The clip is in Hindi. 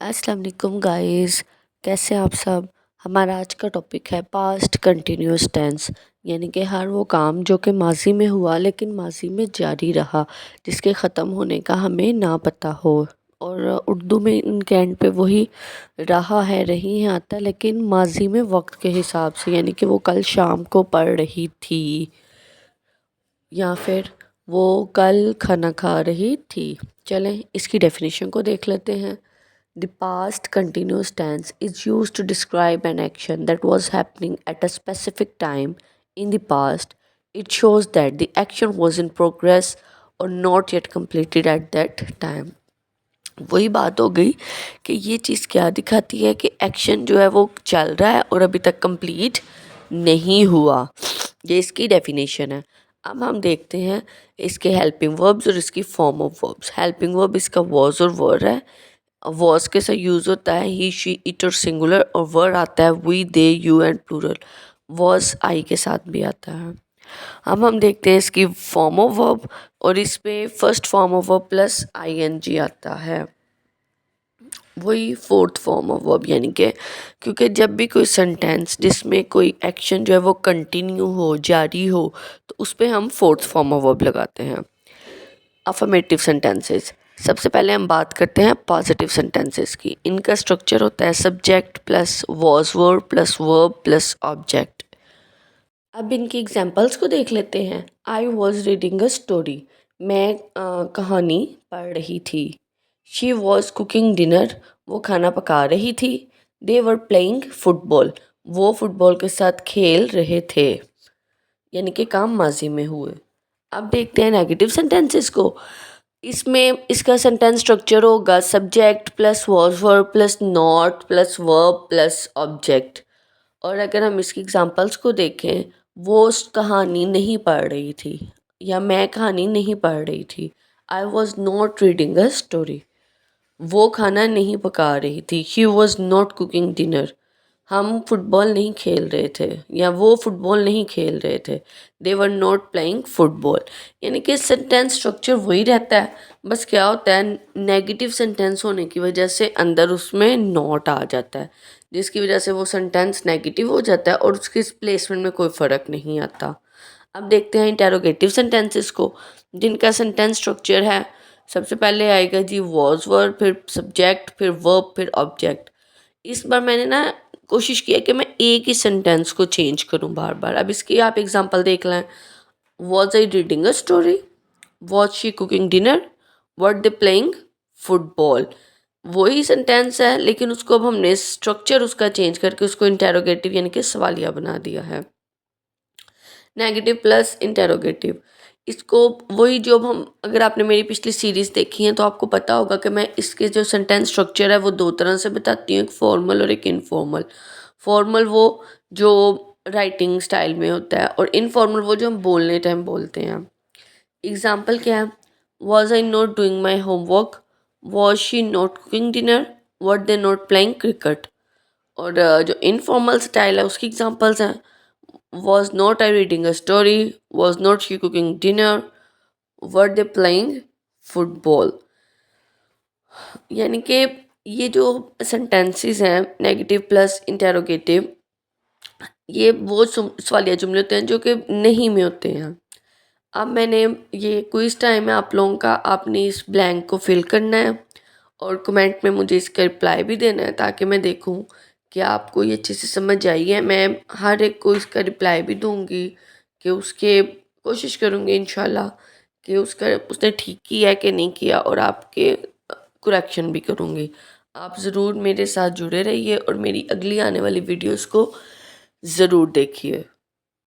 अस्सलाम वालेकुम गाइस, कैसे आप सब। हमारा आज का टॉपिक है पास्ट कंटिन्यूस टेंस, यानी कि हर वो काम जो कि माजी में हुआ लेकिन माजी में जारी रहा, जिसके ख़त्म होने का हमें ना पता हो। और उर्दू में इनके एंड पे वही रहा है रही है आता है, लेकिन माजी में वक्त के हिसाब से, यानी कि वो कल शाम को पढ़ रही थी या फिर वो कल खाना खा रही थी। चलें इसकी डेफिनेशन को देख लेते हैं। The past continuous tense is used to describe an action that was happening at a specific time in the past. It shows that the action was in progress or not yet completed at that time. वही बात हो गई कि ये चीज़ क्या दिखाती है कि एक्शन जो है वो चल रहा है और अभी तक कंप्लीट नहीं हुआ। ये इसकी डेफिनेशन है। अब हम देखते हैं इसके हेल्पिंग वर्ब्स और इसकी form of verbs. Helping verb इसका वॉज और वर है। वॉज के साथ यूज़ होता है ही शी इट और सिंगुलर, और वर आता है we they you and plural. Was I के साथ भी आता है। अब हम देखते हैं इसकी फॉर्म ऑफ वर्ब, और इस पे first form of verb plus ING आता है। वही फोर्थ फॉर्म ऑफ वर्ब, यानी कि क्योंकि जब भी कोई सेंटेंस जिसमें कोई एक्शन जो है वो कंटिन्यू हो, जारी हो, तो उस पर हम फोर्थ फॉर्म ऑफ वर्ब लगाते हैं। अफर्मेटिव सेंटेंसेस, सबसे पहले हम बात करते हैं पॉजिटिव सेंटेंसेस की। इनका स्ट्रक्चर होता है subject plus was verb plus verb plus object. अब इनकी एग्जांपल्स को देख लेते हैं। I was reading a story, मैं कहानी पढ़ रही थी। शी वॉज कुकिंग डिनर, वो खाना पका रही थी। दे वर प्लेइंग फुटबॉल, वो फुटबॉल के साथ खेल रहे थे, यानी कि काम माजी में हुए। अब देखते हैं नेगेटिव सेंटेंसेस को। इसमें इसका सेंटेंस स्ट्रक्चर होगा subject plus was verb plus not plus verb plus object. और अगर हम इसकी एग्जांपल्स को देखें, वो कहानी नहीं पढ़ रही थी या मैं कहानी नहीं पढ़ रही थी। I was not reading a story, वो खाना नहीं पका रही थी। She was not cooking dinner, हम फुटबॉल नहीं खेल रहे थे या वो फुटबॉल नहीं खेल रहे थे। दे वर नॉट प्लेइंग फुटबॉल, यानी कि सेंटेंस स्ट्रक्चर वही रहता है, बस क्या होता है नेगेटिव सेंटेंस होने की वजह से अंदर उसमें नॉट आ जाता है, जिसकी वजह से वो सेंटेंस नेगेटिव हो जाता है और उसके प्लेसमेंट में कोई फ़र्क नहीं आता। अब देखते हैं इंटेरोगेटिव सेंटेंसेस को, जिनका सेंटेंस स्ट्रक्चर है सबसे पहले आएगा जी वॉज वर्ब, फिर सब्जेक्ट, फिर वर्ब, फिर ऑब्जेक्ट। इस बार मैंने ना कोशिश की है कि मैं एक ही सेंटेंस को चेंज करूं बार बार। अब इसकी आप एग्जांपल देख लें। Was I reading a story, was she cooking dinner, were they playing football. वही सेंटेंस है लेकिन उसको अब हमने स्ट्रक्चर उसका चेंज करके उसको इंटेरोगेटिव यानी कि सवालिया बना दिया है। नेगेटिव प्लस इंटेरोगेटिव, इसको वही जो हम, अगर आपने मेरी पिछली सीरीज़ देखी है तो आपको पता होगा कि मैं इसके जो सेंटेंस स्ट्रक्चर है वो दो तरह से बताती हूँ, एक फॉर्मल और एक इनफॉर्मल। फॉर्मल वो जो राइटिंग स्टाइल में होता है, और इनफॉर्मल वो जो हम बोलने टाइम बोलते हैं। एग्जाम्पल क्या है, was I not doing my homework, was she not cooking dinner, were they not playing cricket. और जो इनफॉर्मल स्टाइल है उसकी एग्जाम्पल्स हैं, was not I reading a story, was not she cooking dinner, were they playing football। यानी कि ये जो सेंटेंसेस हैं नेगेटिव प्लस इंटेरोगेटिव, ये वो सवालिया जुमले होते हैं जो कि नहीं में होते हैं। अब मैंने ये क्विज टाइम है आप लोगों का, आपने इस ब्लैंक को फिल करना है और कमेंट में मुझे इसका रिप्लाई भी देना है, ताकि मैं देखूं कि आपको ये अच्छे से समझ आई है। मैं हर एक को इसका रिप्लाई भी दूंगी कि उसके कोशिश करूंगी इंशाल्लाह कि उसका उसने ठीक किया है कि नहीं किया, और आपके करेक्शन भी करूंगी। आप ज़रूर मेरे साथ जुड़े रहिए और मेरी अगली आने वाली वीडियोस को ज़रूर देखिए।